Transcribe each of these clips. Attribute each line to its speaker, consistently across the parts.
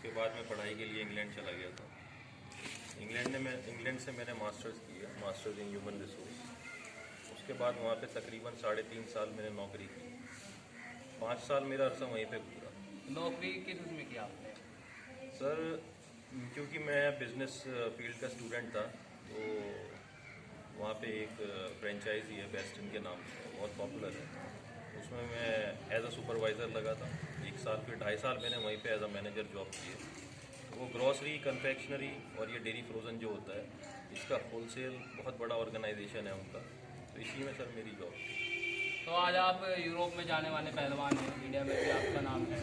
Speaker 1: उसके बाद मैं पढ़ाई के लिए इंग्लैंड चला गया था। इंग्लैंड से मैंने मास्टर्स किया, मास्टर्स इन ह्यूमन रिसोर्स। उसके बाद वहाँ पे तकरीबन 3.5 साल मैंने नौकरी की। 5 साल मेरा अरसा वहीं पे गुजरा।
Speaker 2: नौकरी किस उसमें किया आपने?
Speaker 1: सर क्योंकि मैं बिज़नेस फील्ड का स्टूडेंट था, तो वहाँ पे एक फ्रेंचाइजी है बेस्टन के नाम से, बहुत पॉपुलर है। उसमें मैं एज अ सुपरवाइज़र लगा था 1 साल, फिर 2.5 साल मैंने वहीं पे एज अ मैनेजर जॉब की है। वो ग्रॉसरी, कन्फेक्शनरी और ये डेयरी फ्रोज़न जो होता है, इसका होलसेल बहुत बड़ा ऑर्गेनाइजेशन है उनका, तो इसी में सर मेरी जॉब थी।
Speaker 2: तो आज आप यूरोप में जाने वाले पहलवान हैं, इंडिया में भी आपका नाम है।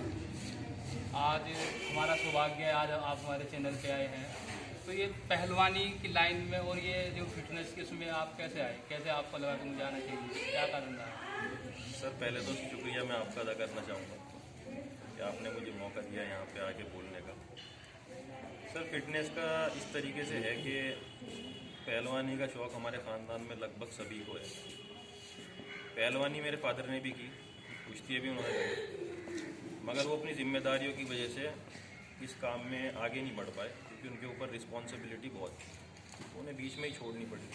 Speaker 2: आज हमारा सौभाग्य है, आज आप हमारे चैनल पे आए हैं। तो ये पहलवानी की लाइन में और ये जो फिटनेस के उसमें आप कैसे आए? कैसे आपको लगा कि मुझे आना चाहिए? क्या कारण रहा?
Speaker 1: सर पहले तो शुक्रिया मैं आपका अदा करना चाहूँगा कि आपने मुझे मौका दिया यहाँ पे आके बोलने का। सर फिटनेस का इस तरीके से है कि पहलवानी का शौक़ हमारे ख़ानदान में लगभग सभी को है। पहलवानी मेरे फादर ने भी की, कुश्ती भी उन्होंने करी, मगर वो अपनी जिम्मेदारियों की वजह से इस काम में आगे नहीं बढ़ पाए, क्योंकि उनके ऊपर रिस्पॉन्सिबिलिटी बहुत थी, तो उन्हें बीच में ही छोड़नी पड़ी।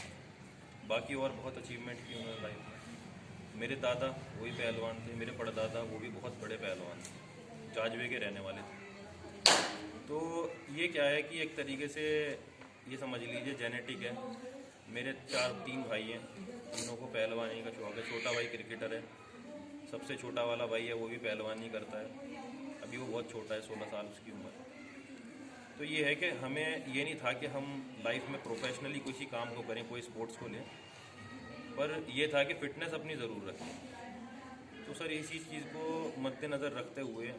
Speaker 1: बाकी और बहुत अचीवमेंट की उन्होंने लाइफ में। मेरे दादा वही पहलवान थे, मेरे परदादा वो भी बहुत बड़े पहलवान थे, जाजवे के रहने वाले थे। तो ये क्या है कि एक तरीके से ये समझ लीजिए जेनेटिक है। मेरे 3 भाई हैं, तीनों को पहलवानी का शौक़ है। छोटा भाई क्रिकेटर है, सबसे छोटा वाला भाई है वो भी पहलवानी करता है, अभी वो बहुत छोटा है, 16 साल उसकी उम्र है। तो ये है कि हमें ये नहीं था कि हम लाइफ में प्रोफेशनली किसी काम को करें, कोई स्पोर्ट्स को लें, पर यह था कि फ़िटनेस अपनी ज़रूर रखें। तो सर इसी चीज़ को मद्देनज़र रखते हुए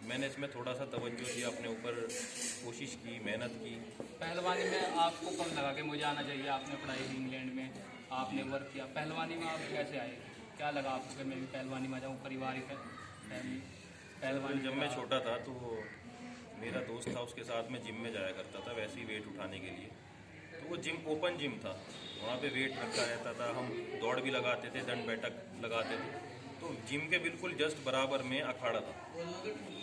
Speaker 1: मैंने इसमें थोड़ा सा तवज्जो दिया, अपने ऊपर कोशिश की, मेहनत की।
Speaker 2: पहलवानी में आपको कब लगा कि मुझे आना चाहिए? आपने पढ़ाई की इंग्लैंड में, आपने वर्क किया, पहलवानी में आप कैसे आए? क्या लगा आपको कि मैं भी पहलवानी में आ जाऊँ? पारिवारिक फैमिली पहलवानी?
Speaker 1: जब मैं छोटा था तो मेरा दोस्त था, उसके साथ में जिम में जाया करता था, वैसे ही वेट उठाने के लिए। तो वो जिम ओपन जिम था, वहाँ पे वेट रखा रहता था, हम दौड़ भी लगाते थे, दंड बैठक लगाते थे। तो जिम के बिल्कुल जस्ट बराबर में अखाड़ा था।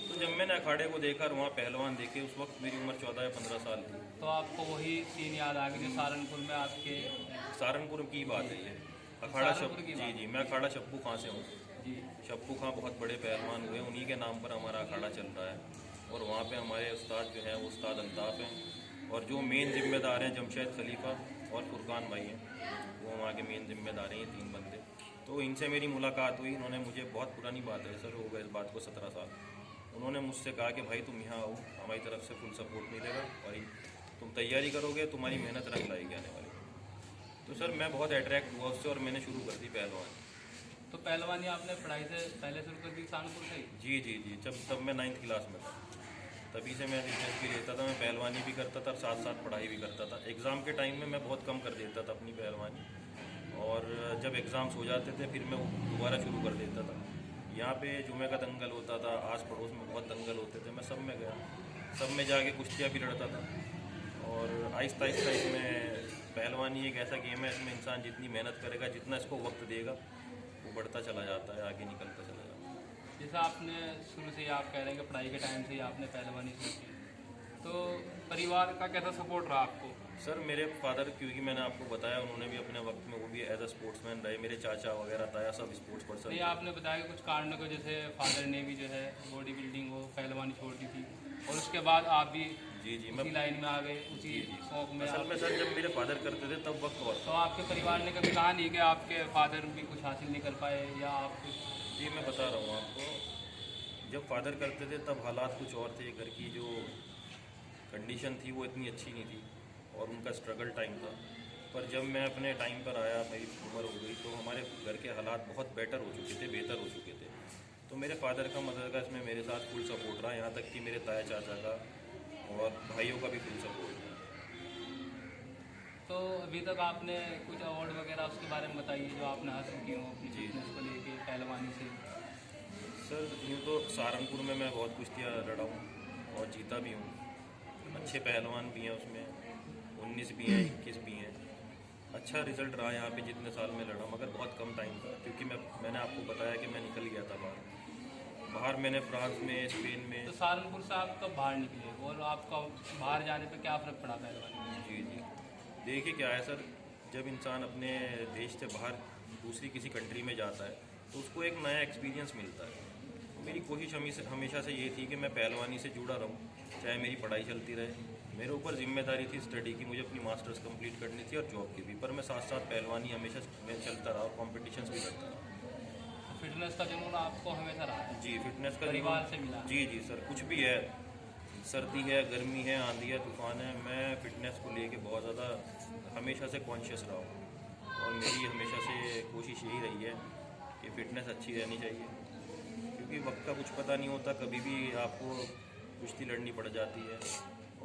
Speaker 1: तो जब मैंने अखाड़े को देखा और वहाँ पहलवान देखे, उस वक्त मेरी उम्र 14 या 15 साल थी।
Speaker 2: तो आपको वही सीन याद आ गई जो सहारनपुर में आपके?
Speaker 1: सहारनपुर की बात है ये, अखाड़ा जी जी, मैं अखाड़ा शप्पू खां से हूँ
Speaker 2: जी।
Speaker 1: शप्पू खां बहुत बड़े पहलवान हुए, उन्हीं के नाम पर हमारा अखाड़ा चल रहा है। और वहाँ पे हमारे उस्ताद जो हैं वो उस्ताद अल्ताफ़ हैं, और जो मेन जिम्मेदार हैं जमशेद खलीफा और फुरकान भाई हैं, वो वहाँ के मेन जिम्मेदार हैं, ये 3 बंदे। तो इनसे मेरी मुलाकात हुई, इन्होंने मुझे, बहुत पुरानी बात है सर, हो गए इस बात को 17 साल, उन्होंने मुझसे कहा कि भाई तुम यहाँ आओ, हमारी तरफ से फुल सपोर्ट मिलेगा और तुम तैयारी करोगे, तुम्हारी मेहनत रंग लाएगी आने वाली। तो सर मैं बहुत अट्रैक्ट हुआ उससे और मैंने शुरू कर दी पहलवानी।
Speaker 2: तो पहलवानी आपने पढ़ाई से पहले शुरू कर दी सहारनपुर से ही?
Speaker 1: जी जी जी, तब मैं 9th क्लास में था, तभी से मैं दिलचस्पी लेता था, मैं पहलवानी भी करता था और साथ साथ पढ़ाई भी करता था। एग्ज़ाम के टाइम में मैं बहुत कम कर देता था अपनी पहलवानी, और जब एग्ज़ाम्स हो जाते थे फिर मैं दोबारा शुरू कर देता था। यहाँ पे जुमे का दंगल होता था, आस पड़ोस में बहुत दंगल होते थे, मैं सब में गया, सब में जाके कुश्तियाँ भी लड़ता था। और आहिस्ता आहिस्ता इसमें पहलवानी एक ऐसा गेम है, इसमें इंसान जितनी मेहनत करेगा, जितना इसको वक्त देगा, वो बढ़ता चला जाता है, आगे निकलता चला जाता है।
Speaker 2: जैसा आपने शुरू से ही आप कह रहे हैं कि पढ़ाई के टाइम से ही आपने पहलवानी शुरू की, तो परिवार का कैसा सपोर्ट रहा आपको?
Speaker 1: सर मेरे फादर, क्योंकि मैंने आपको बताया, उन्होंने भी अपने वक्त में वो भी एज अ स्पोर्ट्समैन रहे, मेरे चाचा वगैरह ताया सब स्पोर्ट्स पर्सन।
Speaker 2: नहीं, आपने बताया कि कुछ कारणों की वजह से फादर ने भी जो है बॉडी बिल्डिंग वो पहलवानी छोड़ दी थी, और उसके बाद आप भी
Speaker 1: जी जी,
Speaker 2: उसी लाइन में आ गए, उसी शौक में।
Speaker 1: असल में सर जब मेरे फादर करते थे तब वक्त और
Speaker 2: तो आपके परिवार ने कभी कहा नहीं कि आपके फादर भी कुछ हासिल नहीं कर पाए, या आप कुछ?
Speaker 1: जी मैं बता रहा हूँ आपको, जब फादर करते थे तब हालात कुछ और थे, घर की जो कंडीशन थी वो इतनी अच्छी नहीं थी और उनका स्ट्रगल टाइम था। पर जब मैं अपने टाइम पर आया, मेरी उम्र हो गई, तो हमारे घर के हालात बहुत बेटर हो चुके थे, बेहतर हो चुके थे। तो मेरे फादर का, मदर का इसमें मेरे साथ फुल सपोर्ट रहा, यहाँ तक कि मेरे ताया चाचा का और भाइयों का भी फुल सपोर्ट रहा।
Speaker 2: तो अभी तक आपने कुछ अवार्ड वगैरह उसके बारे में बताइए जो आपने हासिल किए हो अपनी फिटनेस को लेके पहलवानी से?
Speaker 1: सर यूँ तो सहारनपुर में मैं बहुत कुश्तियाँ लड़ा हूँ और जीता भी हूँ, अच्छे पहलवान भी हैं उसमें, 19 भी हैं, 21 भी हैं। अच्छा रिजल्ट रहा यहाँ पे जितने साल में लड़ा, मगर बहुत कम टाइम था, क्योंकि मैंने आपको बताया कि मैं निकल गया था बाहर। बाहर मैंने फ्रांस में, स्पेन में।
Speaker 2: तो सहारनपुर से आप कब बाहर निकले और आपका बाहर जाने पे क्या फ़र्क पड़ा पहलवानी में?
Speaker 1: जी जी, देखिए क्या है सर, जब इंसान अपने देश से बाहर दूसरी किसी कंट्री में जाता है तो उसको एक नया एक्सपीरियंस मिलता है। मेरी कोशिश हमेशा से ये थी कि मैं पहलवानी से जुड़ा रहूं, चाहे मेरी पढ़ाई चलती रहे। मेरे ऊपर जिम्मेदारी थी स्टडी की, मुझे अपनी मास्टर्स कंप्लीट करनी थी और जॉब की भी, पर मैं साथ साथ पहलवानी हमेशा मैं चलता रहा और कॉम्पिटिशन्स भी करता रहा।
Speaker 2: तो फिटनेस का जुनून आपको हमेशा रहा है?
Speaker 1: जी, फिटनेस का
Speaker 2: परिवार से मिला?
Speaker 1: जी जी सर, कुछ भी है, सर्दी है, गर्मी है, आंधी है, तूफान है, मैं फ़िटनेस को लेके बहुत ज़्यादा हमेशा से कॉन्शियस रहा हूँ। और मेरी हमेशा से कोशिश यही रही है कि फ़िटनेस अच्छी रहनी चाहिए, क्योंकि वक्त का कुछ पता नहीं होता, कभी भी आपको कुश्ती लड़नी पड़ जाती है।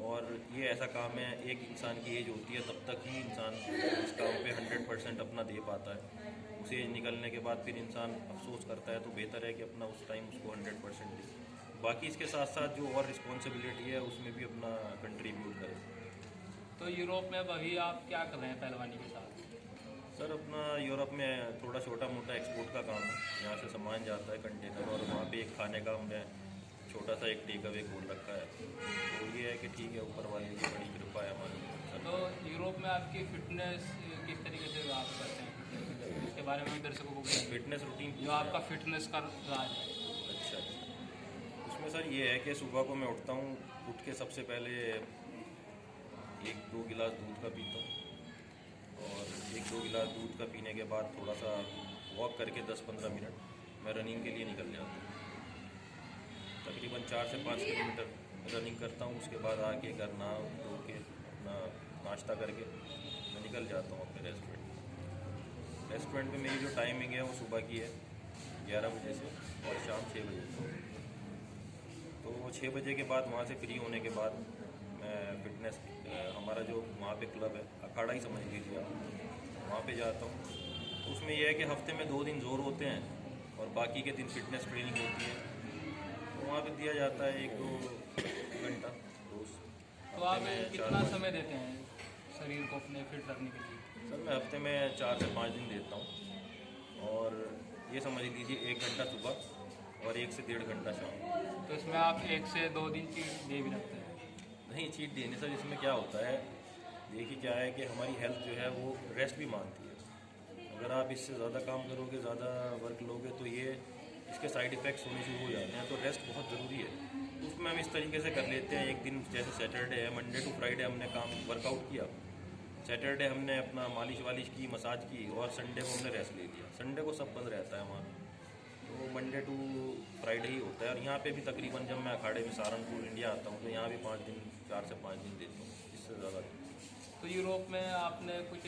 Speaker 1: और ये ऐसा काम है, एक इंसान की एज होती है तब तक ही इंसान इस काम पे 100% अपना दे पाता है। उस एज निकलने के बाद फिर इंसान अफसोस करता है, तो बेहतर है कि अपना उस टाइम उसको 100% दे। बाकी इसके साथ साथ जो और रिस्पॉन्सिबिलिटी है उसमें भी अपना कंट्रीब्यूट करें।
Speaker 2: तो यूरोप में अब अभी आप क्या कर रहे हैं पहलवानी के साथ?
Speaker 1: सर अपना यूरोप में थोड़ा छोटा मोटा एक्सपोर्ट का काम है, यहाँ से सामान जाता है कंटेनर, और वहाँ पे एक खाने का हमने छोटा सा एक टेक अवे खोल रखा है। तो ये है कि ठीक है, ऊपर वाले की बड़ी कृपा है हमारी।
Speaker 2: तो यूरोप में आपकी फिटनेस किस तरीके से आप करते हैं, इसके बारे में भी दर्शकों को बताएं।
Speaker 1: फिटनेस रूटीन
Speaker 2: जो आपका फिटनेस का राज है?
Speaker 1: अच्छा, उसमें सर ये है कि सुबह को मैं उठता हूँ, उठ के सबसे पहले 1-2 गिलास दूध का पीता हूँ, और 1-2 गिलास दूध का पीने के बाद थोड़ा सा वॉक करके 10-15 मिनट मैं रनिंग के लिए निकल जाता हूँ। तकरीबन 4 से 5 किलोमीटर रनिंग करता हूँ। उसके बाद आके घर नहा धो के अपना नाश्ता करके मैं निकल जाता हूँ अपने रेस्टोरेंट पे। मेरी जो टाइमिंग है वो सुबह की है 11 बजे से और शाम 6 बजे से। तो 6 बजे के बाद वहाँ से फ्री होने के बाद मैं फिटनेस, हमारा जो वहाँ पे क्लब है, अखाड़ा ही समझ लीजिए आप, वहाँ पे जाता हूँ। तो उसमें यह है कि हफ्ते में 2 दिन जोर होते हैं और बाकी के दिन फिटनेस ट्रेनिंग होती है। तो वहाँ पे दिया जाता है 1-2 घंटा रोज़।
Speaker 2: तो आप कितना समय देते हैं शरीर को अपने फिट रखने के लिए?
Speaker 1: सर मैं हफ्ते में 4 से 5 दिन देता हूँ, और ये समझ लीजिए 1 घंटा सुबह और 1 से 1.5 घंटा शाम।
Speaker 2: तो इसमें आप 1 से 2 दिन की डे भी रखते हैं?
Speaker 1: नहीं, चीट देने सर इसमें क्या होता है, देखिए क्या है कि हमारी हेल्थ जो है वो रेस्ट भी मांगती है। अगर आप इससे ज़्यादा काम करोगे, ज़्यादा वर्क लोगे, तो ये इसके साइड इफ़ेक्ट्स होने शुरू हो जाते हैं। तो रेस्ट बहुत ज़रूरी है। तो उसमें हम इस तरीके से कर लेते हैं, एक दिन जैसे सैटरडे है, मंडे टू फ्राइडे हमने काम वर्कआउट किया, सैटरडे हमने अपना मालिश वालिश की, मसाज की, और संडे को हमने रेस्ट ले लिया। संडे को सब बंद रहता है वहाँ, तो मंडे टू फ्राइडे ही होता है। और यहाँ पे भी तकरीबन जब मैं अखाड़े में सहारनपुर इंडिया आता हूँ तो यहाँ भी 5 दिन, 4 से 5 दिन देता हूँ, इससे ज़्यादा नहीं।
Speaker 2: तो यूरोप में आपने कुछ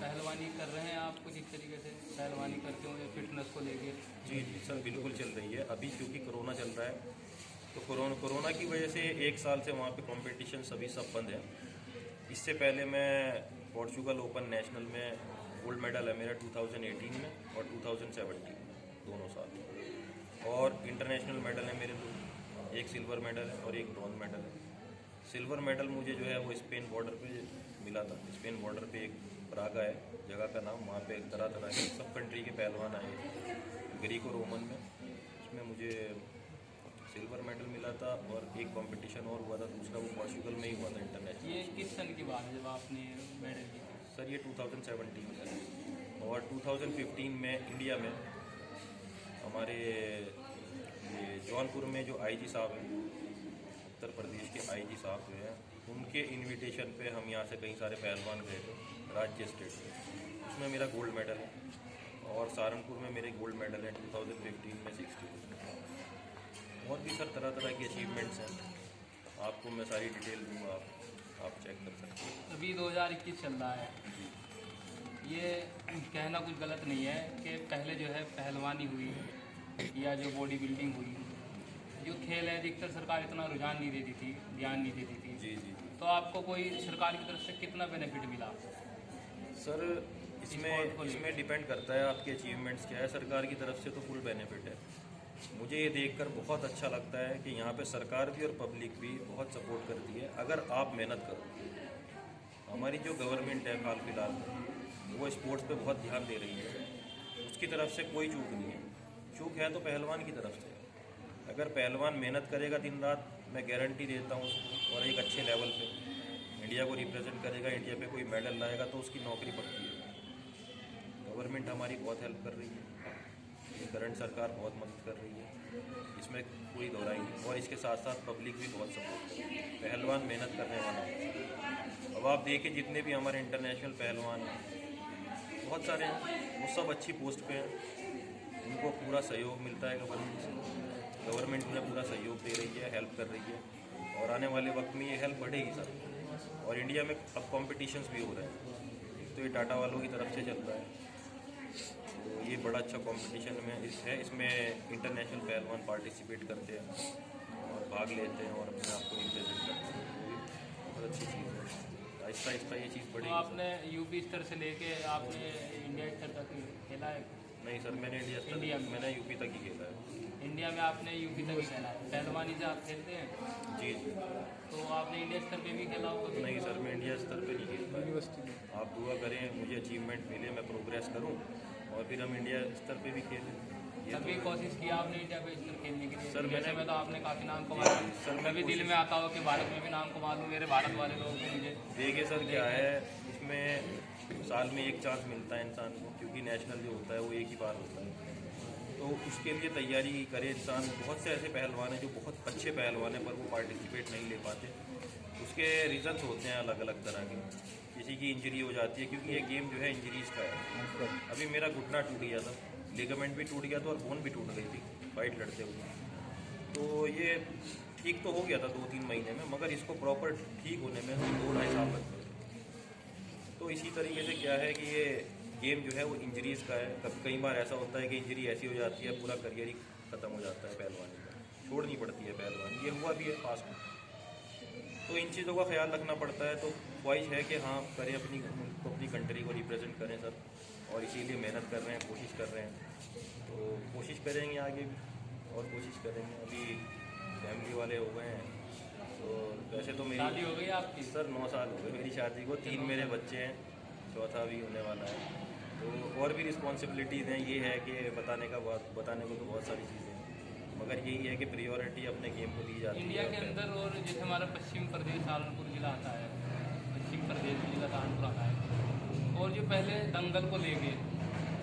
Speaker 2: पहलवानी कर रहे हैं आप कुछ इस तरीके से पहलवानी करते हो फिटनेस को लेके?
Speaker 1: जी जी सर, बिल्कुल चल रही है। अभी क्योंकि कोरोना चल रहा है, तो कोरोना की वजह से 1 साल से वहाँ पे कंपटीशन सभी सब बंद है। इससे पहले मैं पोर्चुगल ओपन नेशनल में गोल्ड मेडल है मेरा 2018 में और 2017 में, दोनों साल। और इंटरनेशनल मेडल है मेरे 2, एक सिल्वर मेडल है और एक ब्रॉन्ज मेडल है। सिल्वर मेडल मुझे जो है वो स्पेन बॉर्डर पे मिला था। स्पेन बॉर्डर पे एक प्रागा है जगह का नाम, वहाँ पे तरह तरह के सब कंट्री के पहलवान आए ग्रीक और रोमन में, उसमें मुझे सिल्वर मेडल मिला था। और एक कंपटीशन और हुआ था दूसरा, वो पोर्चुगल में ही हुआ था इंटरनेशनल।
Speaker 2: ये किस सन की बात है जब आपने मेडल जीते?
Speaker 1: सर ये 2017 में है। और 2015 में इंडिया में हमारे ये जौनपुर में जो आईजी साहब हैं, उत्तर प्रदेश के आईजी साहब जो हैं, उनके इनविटेशन पे हम यहाँ से कई सारे पहलवान गए थे राज्य स्टेट में, उसमें मेरा गोल्ड मेडल है। और सहारनपुर में मेरे गोल्ड मेडल है 2015 में 60 में। और भी सर तरह तरह की अचीवमेंट्स हैं, आपको मैं सारी डिटेल दूँगा, आप चेक कर सकते हैं।
Speaker 2: अभी 2021 चल रहा है, ये कहना कुछ गलत नहीं है कि पहले जो है पहलवानी हुई या जो बॉडी बिल्डिंग हुई, जो खेल है अधिकतर सरकार इतना रुझान नहीं देती थी, ध्यान नहीं देती थी।
Speaker 1: जी जी जी
Speaker 2: तो आपको कोई सरकार की तरफ से कितना बेनिफिट मिला?
Speaker 1: सर इसमें डिपेंड करता है आपके अचीवमेंट्स क्या है। सरकार की तरफ से तो फुल बेनिफिट है। मुझे ये देखकर बहुत अच्छा लगता है कि यहाँ पे सरकार भी और पब्लिक भी बहुत सपोर्ट करती है अगर आप मेहनत करो। हमारी जो गवर्नमेंट है हाल फिलहाल वो स्पोर्ट्स पे बहुत ध्यान दे रही है, उसकी तरफ से कोई चूक नहीं है। चूक है तो पहलवान की तरफ से। अगर पहलवान मेहनत करेगा दिन रात, मैं गारंटी देता हूँ उसको, और एक अच्छे लेवल पे इंडिया को रिप्रेजेंट करेगा, इंडिया पे कोई मेडल लाएगा तो उसकी नौकरी पक्की है। गवर्नमेंट हमारी बहुत हेल्प कर रही है, ये करंट सरकार बहुत मदद कर रही है, इसमें कोई दोहराई नहीं। और इसके साथ साथ पब्लिक भी बहुत सपोर्ट कर रही है, पहलवान मेहनत करने वाला है। अब आप देखिए जितने भी हमारे इंटरनेशनल पहलवान हैं, बहुत सारे हैं, वो सब अच्छी पोस्ट पे हैं, उनको पूरा सहयोग मिलता है गवर्नमेंट से। गवर्नमेंट उन्हें पूरा सहयोग दे रही है, हेल्प कर रही है, और आने वाले वक्त में ये हेल्प बढ़ेगी सर। और इंडिया में अब कॉम्पिटिशन्स भी हो रहे हैं, एक तो ये टाटा वालों की तरफ से चल रहा है, तो ये बड़ा अच्छा कंपटीशन में है, इसमें इंटरनेशनल पहलवान पार्टिसिपेट करते हैं और भाग लेते हैं और अपने आप को रिप्रेजेंट करते हैं, तो ये बहुत अच्छी चीज़ है। आहिस्ता आहिस्ता ये चीज़
Speaker 2: तो
Speaker 1: बढ़ेगी।
Speaker 2: आपने यूपी स्तर से लेके आपने इंडिया स्तर तक खेला है?
Speaker 1: नहीं सर, मैंने इंडिया में मैंने यूपी तक ही खेला है।
Speaker 2: इंडिया में आपने यूपी तक ही खेला है, पहलवानी से आप खेलते हैं?
Speaker 1: जी जी।
Speaker 2: तो आपने इंडिया स्तर पे भी खेला होगा?
Speaker 1: नहीं सर, मैं इंडिया स्तर पे नहीं खेल पाया। आप दुआ करें मुझे अचीवमेंट मिले, मैं प्रोग्रेस करूं और फिर हम इंडिया स्तर पे भी खेलें। ये
Speaker 2: कभी कोशिश किया आपने इंडिया पे स्तर खेलने के लिए?
Speaker 1: सर
Speaker 2: जैसे मैं तो आपने काफ़ी नाम कमाया,
Speaker 1: सर,
Speaker 2: मैं भी दिल में आता हो कि भारत में भी नाम कमा लूँ, मेरे भारत वाले लोग भी मुझे।
Speaker 1: देखिए सर, क्या है इसमें साल में एक चांस मिलता है इंसान को, क्योंकि नेशनल जो होता है वो एक ही बार होता है, तो उसके लिए तैयारी करे इंसान। बहुत से ऐसे पहलवान हैं जो बहुत अच्छे पहलवान हैं पर वो पार्टिसिपेट नहीं ले पाते, उसके रीज़न्स होते हैं अलग अलग तरह के। किसी की इंजरी हो जाती है, क्योंकि ये गेम जो है इंजरीज का है। अभी मेरा घुटना टूट गया था, लिगामेंट भी टूट गया था और बोन भी टूट गई थी फाइट लड़ते हुए, तो ये ठीक तो हो गया था 2-3 महीने में, मगर इसको प्रॉपर ठीक होने में 2-2.5 साल लगते थे। तो इसी तरीके से क्या है कि ये गेम जो है वो इंजरीज़ का है। कई बार ऐसा होता है कि इंजरी ऐसी हो जाती है पूरा करियर ही ख़त्म हो जाता है पहलवानी का, छोड़नी पड़ती है पहलवानी, ये हुआ भी है पास में। तो इन चीज़ों का ख्याल रखना पड़ता है, तो ख्वाहिश है कि हाँ करें, अपनी कंट्री को रिप्रेजेंट करें सर, और इसीलिए मेहनत कर रहे हैं, कोशिश कर रहे हैं, तो कोशिश करेंगे आगे भी और कोशिश करेंगे। अभी फैमिली वाले हो गए हैं, तो वैसे तो मेरी
Speaker 2: शादी हो गई आपकी?
Speaker 1: सर 9 साल हो गए मेरी शादी को, 3 मेरे बच्चे हैं, चौथा भी होने वाला है, तो और भी रिस्पॉन्सिबिलिटीज़ हैं। ये है कि बताने को तो बहुत सारी चीज़ें हैं, मगर यही है कि प्रियोरिटी अपने गेम को दी जाती है।
Speaker 2: इंडिया के अंदर और जैसे हमारा पश्चिम प्रदेश सहारनपुर जिला आता है, पश्चिम प्रदेश जिला सहारनपुर आता है, और जो पहले दंगल को लेके,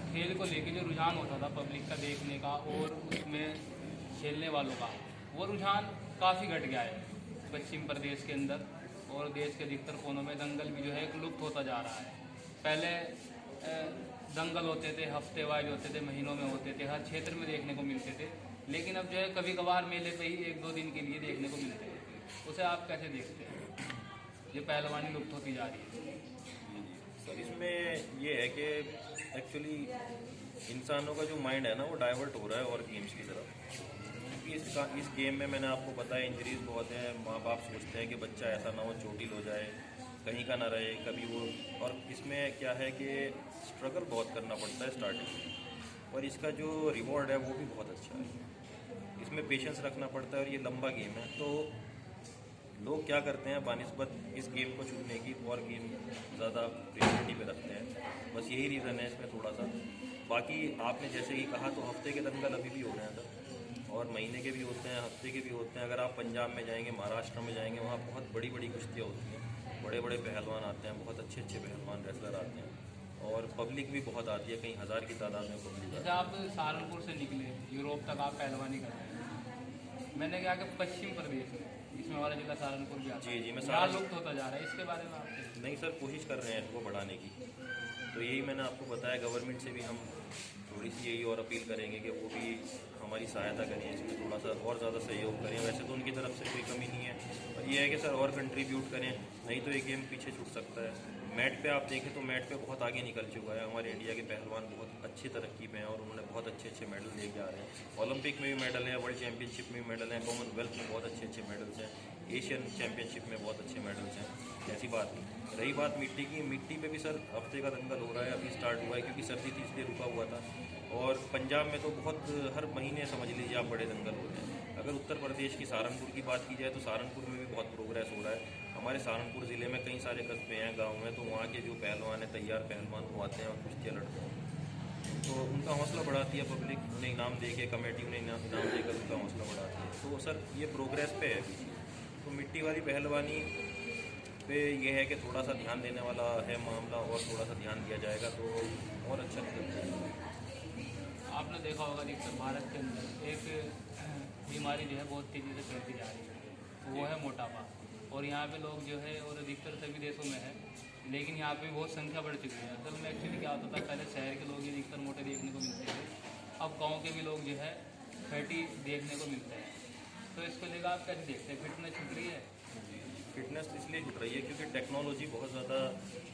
Speaker 2: खेल को लेके जो रुझान होता था पब्लिक का देखने का और उसमें खेलने वालों का, वो रुझान काफ़ी घट गया है पश्चिम प्रदेश के अंदर, और देश के अधिकतर कोनों में दंगल भी जो है एक लुप्त होता जा रहा है। पहले दंगल होते थे, हफ्ते वाइज होते थे, महीनों में होते थे, हर क्षेत्र में देखने को मिलते थे, लेकिन अब जो है कभी कभार मेले पे ही 1-2 दिन के लिए देखने को मिलते हैं। उसे आप कैसे देखते हैं, ये पहलवानी लुप्त होती जा रही है?
Speaker 1: सर इसमें ये है कि एक्चुअली इंसानों का जो माइंड है ना वो डाइवर्ट हो रहा है और गेम्स की तरफ, क्योंकि इस गेम में मैंने आपको बताया इंजरीज बहुत है। माँ बाप सोचते हैं कि बच्चा ऐसा ना हो चोटिल हो जाए, कहीं का ना रहे कभी वो, और इसमें क्या है कि स्ट्रगल बहुत करना पड़ता है स्टार्टिंग में, और इसका जो रिवॉर्ड है वो भी बहुत अच्छा है। इसमें पेशेंस रखना पड़ता है और ये लंबा गेम है, तो लोग क्या करते हैं बानिस्बत इस गेम को चुनने की और गेम ज़्यादा प्रायोरिटी पे रखते हैं, बस यही रीज़न है इसमें थोड़ा सा। बाकी आपने जैसे कि कहा तो हफ्ते के दंगल अभी भी हो रहे हैं सर, और महीने के भी होते हैं, हफ्ते के भी होते हैं। अगर आप पंजाब में जाएंगे, महाराष्ट्र में जाएंगे, वहाँ बहुत बड़ी बड़ी कुश्तियाँ होती हैं, बड़े बड़े पहलवान आते हैं, बहुत अच्छे अच्छे पहलवान रेसलर आते हैं, और पब्लिक भी बहुत आती है, कई हज़ार की तादाद में पब्लिक
Speaker 2: जैसे आप सहारनपुर से निकले, यूरोप तक आप पहलवानी कर रहे हैं, मैंने कहा कि पश्चिम प्रदेश में, इसमें हमारा जिला सहारनपुर भी आता है,
Speaker 1: जी मैं
Speaker 2: यहाँ लुप्त होता जा रहा है, इसके बारे में आप क्या?
Speaker 1: नहीं सर, कोशिश कर रहे हैं इसको बढ़ाने की, तो यही मैंने आपको बताया। गवर्नमेंट से भी हम थोड़ी सी यही और अपील करेंगे कि वो भी हमारी सहायता करें, इसमें थोड़ा सा और ज़्यादा सहयोग करें। वैसे तो उनकी तरफ से कोई कमी नहीं है, पर यह है कि सर और कंट्रीब्यूट करें, नहीं तो ये गेम पीछे छूट सकता है। मैट पे आप देखें तो मैट पे बहुत आगे निकल चुका है, हमारे इंडिया के पहलवान बहुत अच्छी तरक्की पे हैं और उन्होंने बहुत अच्छे अच्छे मेडल लेके आ रहे हैं। ओलंपिक में भी मेडल हैं, वर्ल्ड चैंपियनशिप में भी मेडल हैं, कॉमनवेल्थ में बहुत अच्छे अच्छे मेडल्स हैं, एशियन चैंपियनशिप में बहुत अच्छे मेडल्स हैं, ऐसी बात नहीं। रही बात मिट्टी की, मिट्टी पे भी सर हफ्ते का दंगल हो रहा है, अभी स्टार्ट हुआ है क्योंकि सर्दी थी इसलिए रुका हुआ था, और पंजाब में तो बहुत हर महीने समझ लीजिए आप बड़े दंगल हो रहे हैं। अगर उत्तर प्रदेश की सहारनपुर की बात की जाए तो सहारनपुर में भी बहुत प्रोग्रेस हो रहा है। हमारे सहारनपुर ज़िले में कई सारे कस्बे हैं, गाँव में, तो वहाँ के जो पहलवान हैं, तैयार पहलवान वो आते हैं और कुश्तियाँ लड़ते हैं। तो उनका हौसला बढ़ाती है पब्लिक, उन्हें इनाम दे के, कमेटी उन्हें इनाम देकर उनका हौसला बढ़ाती है। तो सर ये प्रोग्रेस पे है अभी। तो मिट्टी वाली पहलवानी पे ये है कि थोड़ा सा ध्यान देने वाला है मामला, और थोड़ा सा ध्यान दिया जाएगा तो और अच्छा निकल जाएगा।
Speaker 2: आपने देखा होगा अधिकतर भारत के अंदर एक बीमारी जो है बहुत तेज़ी से फैलती जा रही है, वो है मोटापा। और यहाँ पे लोग जो है, और अधिकतर सभी देशों में है, लेकिन यहाँ पे बहुत संख्या बढ़ चुकी है। असल में एक्चुअली क्या होता था, पहले शहर के लोग ही अधिकतर मोटे देखने को मिलते थे, अब गाँव के भी लोग जो है फैटी देखने को मिलते हैं। तो इसको लेकर आप कैसे देखते हैं, फिटनेस छुट रही है?
Speaker 1: फिटनेस इसलिए छूट रही है क्योंकि टेक्नोलॉजी बहुत ज़्यादा,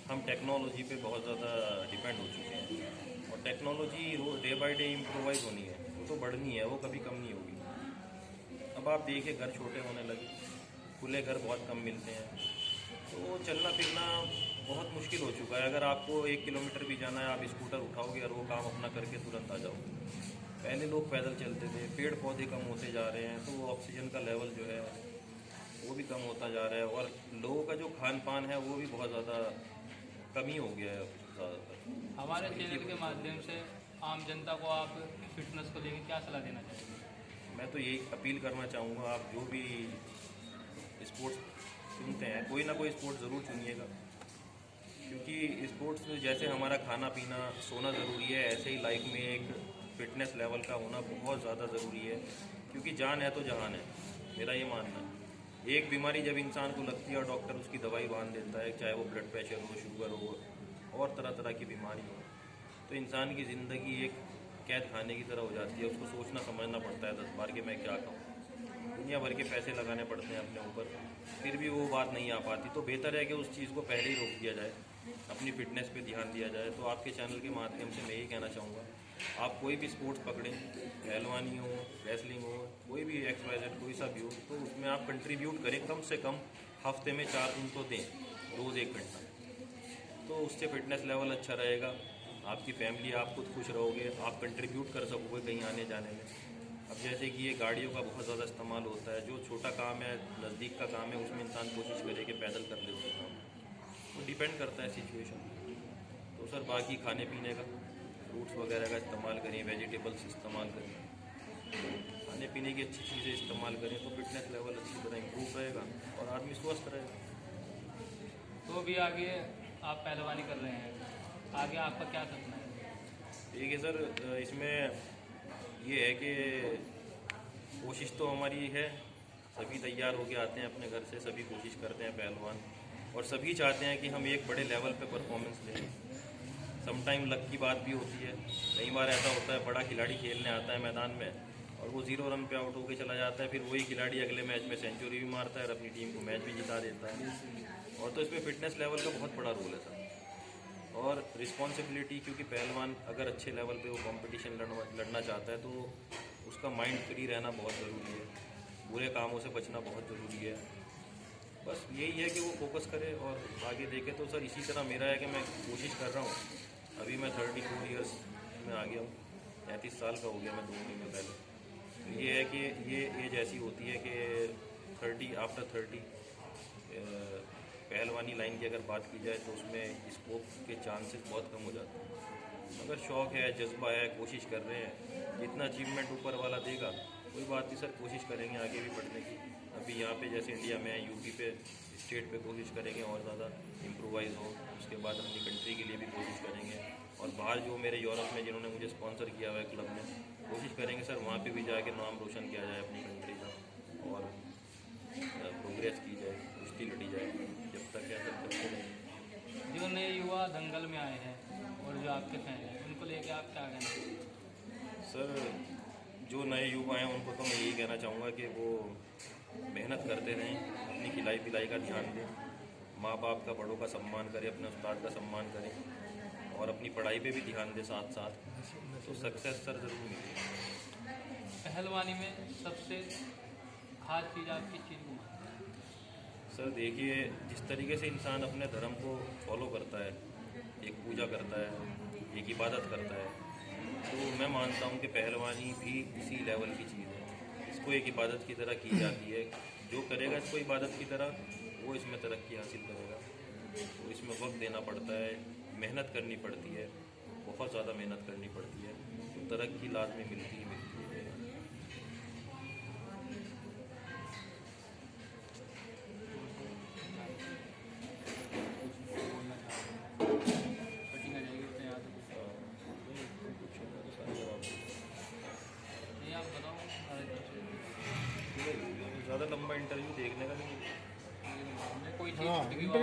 Speaker 1: हम टेक्नोलॉजी पे बहुत ज़्यादा डिपेंड हो चुके हैं, और technology day by day improvise होनी है, वो तो बढ़नी है, वो कभी कम नहीं होगी। अब आप देखिए घर छोटे होने लगे, खुले घर बहुत कम मिलते हैं, तो चलना फिरना बहुत मुश्किल हो चुका है। अगर आपको 1 किलोमीटर भी जाना है, आप स्कूटर उठाओगे और वो काम अपना करके तुरंत आ जाओगे। पहले लोग पैदल चलते थे, पेड़ पौधे कम होते जा रहे हैं, तो ऑक्सीजन का लेवल जो है वो भी कम होता जा रहा है, और लोगों का जो खान पान है वो भी बहुत ज़्यादा कमी हो गया है ज़्यादातर।
Speaker 2: हमारे चैनल के माध्यम से आम जनता को आप फिटनेस को लेकर क्या सलाह देना चाहेंगे?
Speaker 1: मैं तो यही अपील करना चाहूँगा, आप जो भी स्पोर्ट्स चुनते हैं, कोई ना कोई स्पोर्ट्स ज़रूर चुनिएगा, क्योंकि स्पोर्ट्स जैसे हमारा खाना पीना सोना ज़रूरी है, ऐसे ही लाइफ में एक फिटनेस लेवल का होना बहुत ज़्यादा ज़रूरी है, क्योंकि जान है तो जहान है, मेरा ये मानना है। एक बीमारी जब इंसान को लगती है और डॉक्टर उसकी दवाई बांध देता है, चाहे वो ब्लड प्रेशर हो, शुगर हो, और तरह तरह की बीमारी हो, तो इंसान की ज़िंदगी एक कैद खाने की तरह हो जाती है। उसको सोचना समझना पड़ता है 10 बार कि मैं क्या खाऊँ, दुनिया भर के पैसे लगाने पड़ते हैं अपने ऊपर, फिर भी वो बात नहीं आ पाती। तो बेहतर है कि उस चीज़ को पहले ही रोक दिया जाए, अपनी फिटनेस पे ध्यान दिया जाए। तो आपके चैनल के माध्यम से मैं यही कहना चाहूँगा, आप कोई भी स्पोर्ट्स पकड़ें, पहलवानी हो, रेसलिंग हो, कोई भी XYZ कोई सा भी हो, तो उसमें आप कंट्रीब्यूट करें, कम से कम हफ्ते में 4 दिन तो दें, रोज़ 1 घंटा। तो उससे फिटनेस लेवल अच्छा रहेगा, आपकी फैमिली, आप खुद खुश रहोगे, आप कंट्रीब्यूट कर सकोगे कहीं आने जाने में। अब जैसे कि ये गाड़ियों का बहुत ज़्यादा इस्तेमाल होता है, जो छोटा काम है, नज़दीक का काम है, उसमें इंसान कोशिश करे कि पैदल कर ले उसका काम, वो डिपेंड करता है सिचुएशन। तो सर बाकी खाने पीने का, फ्रूट्स वगैरह का इस्तेमाल करें, वेजिटेबल्स इस्तेमाल करें, खाने पीने की अच्छी चीज़ें इस्तेमाल करें, तो फिटनेस लेवल अच्छी तरह इम्प्रूव रहेगा और आदमी स्वस्थ रहेगा।
Speaker 2: तो भी आगे आप पहलवानी कर रहे हैं, आगे आपका क्या सपना है?
Speaker 1: ठीक है सर, इसमें ये है कि कोशिश तो हमारी है, सभी तैयार होके आते हैं अपने घर से, सभी कोशिश करते हैं पहलवान, और सभी चाहते हैं कि हम एक बड़े लेवल पे परफॉर्मेंस दें। समटाइम लक की बात भी होती है, कई बार ऐसा होता है बड़ा खिलाड़ी खेलने आता है मैदान में और वो 0 रन पे आउट होकर चला जाता है, फिर वही खिलाड़ी अगले मैच में सेंचुरी भी मारता है और अपनी टीम को मैच भी जिता देता है। और तो इसमें फिटनेस लेवल का बहुत बड़ा रोल है सर, और रिस्पॉन्सिबिलिटी, क्योंकि पहलवान अगर अच्छे लेवल पे वो कंपटीशन लड़ना चाहता है तो उसका माइंड फ्री रहना बहुत ज़रूरी है, बुरे कामों से बचना बहुत ज़रूरी है। बस यही है कि वो फोकस करे और आगे देखे। तो सर इसी तरह मेरा है कि मैं कोशिश कर रहा हूँ, अभी मैं 34 ईयर्स में आ गया हूँ, 33 साल का हो गया मैं 2 महीने पहले। तो ये है कि ये एज ऐसी होती है कि आफ्टर 30 पहलवानी लाइन की अगर बात की जाए तो उसमें स्कोप के चांसेस बहुत कम हो जाते हैं। अगर शौक़ है, जज्बा है, कोशिश कर रहे हैं, जितना अचीवमेंट ऊपर वाला देगा कोई बात नहीं सर, कोशिश करेंगे आगे भी बढ़ने की। अभी यहाँ पे जैसे इंडिया में यूपी पे, स्टेट पे कोशिश करेंगे और ज़्यादा इम्प्रोवाइज़ हो, उसके बाद अपनी कंट्री के लिए भी कोशिश करेंगे। और बाहर जो मेरे यूरोप में जिन्होंने मुझे स्पॉन्सर किया हुआ है क्लब में, कोशिश करेंगे सर वहाँ पे भी जाके नाम रोशन किया जाए अपनी कंट्री का और प्रोग्रेस की जाए, कुश्ती लड़ी जाए, जब तक है तब तक करेंगे।
Speaker 2: जो नए युवा दंगल में आए हैं और जो आपके फैन हैं, उनको लेके आप क्या कहना?
Speaker 1: सर जो नए युवा हैं उनको तो मैं यही कहना चाहूँगा कि वो मेहनत करते रहें, अपनी खिलाई पिलाई का ध्यान दें, माँ बाप का, बड़ों का सम्मान करें, अपने उस्ताद का सम्मान करें और अपनी पढ़ाई पे भी ध्यान दें साथ साथ, तो सक्सेस सर ज़रूर मिलेगी।
Speaker 2: पहलवानी में सबसे खास चीज़ आप किस चीज़ को मानते हैं?
Speaker 1: सर देखिए, जिस तरीके से इंसान अपने धर्म को फॉलो करता है, एक पूजा करता है, एक इबादत करता है, तो मैं मानता हूँ कि पहलवानी भी इसी लेवल की चीज़ है। इसको एक इबादत की तरह की जाती है, जो करेगा इसको इबादत की तरह वो इसमें तरक्की हासिल करेगा। तो इसमें वक्त देना पड़ता है, मेहनत करनी पड़ती है, बहुत ज़्यादा मेहनत करनी पड़ती है, तो तरक्की लाजमी मिलती ही मिलती है।
Speaker 2: कटिंग आ जाएगी तो यहाँ से कुछ
Speaker 1: सारे जवाब
Speaker 2: नहीं, आप बताओ हमारे तरफ से
Speaker 1: ज़्यादा लंबा इंटरव्यू देखने का नहीं।
Speaker 2: कोई चीज़
Speaker 3: हाँ,
Speaker 2: छूट गई हो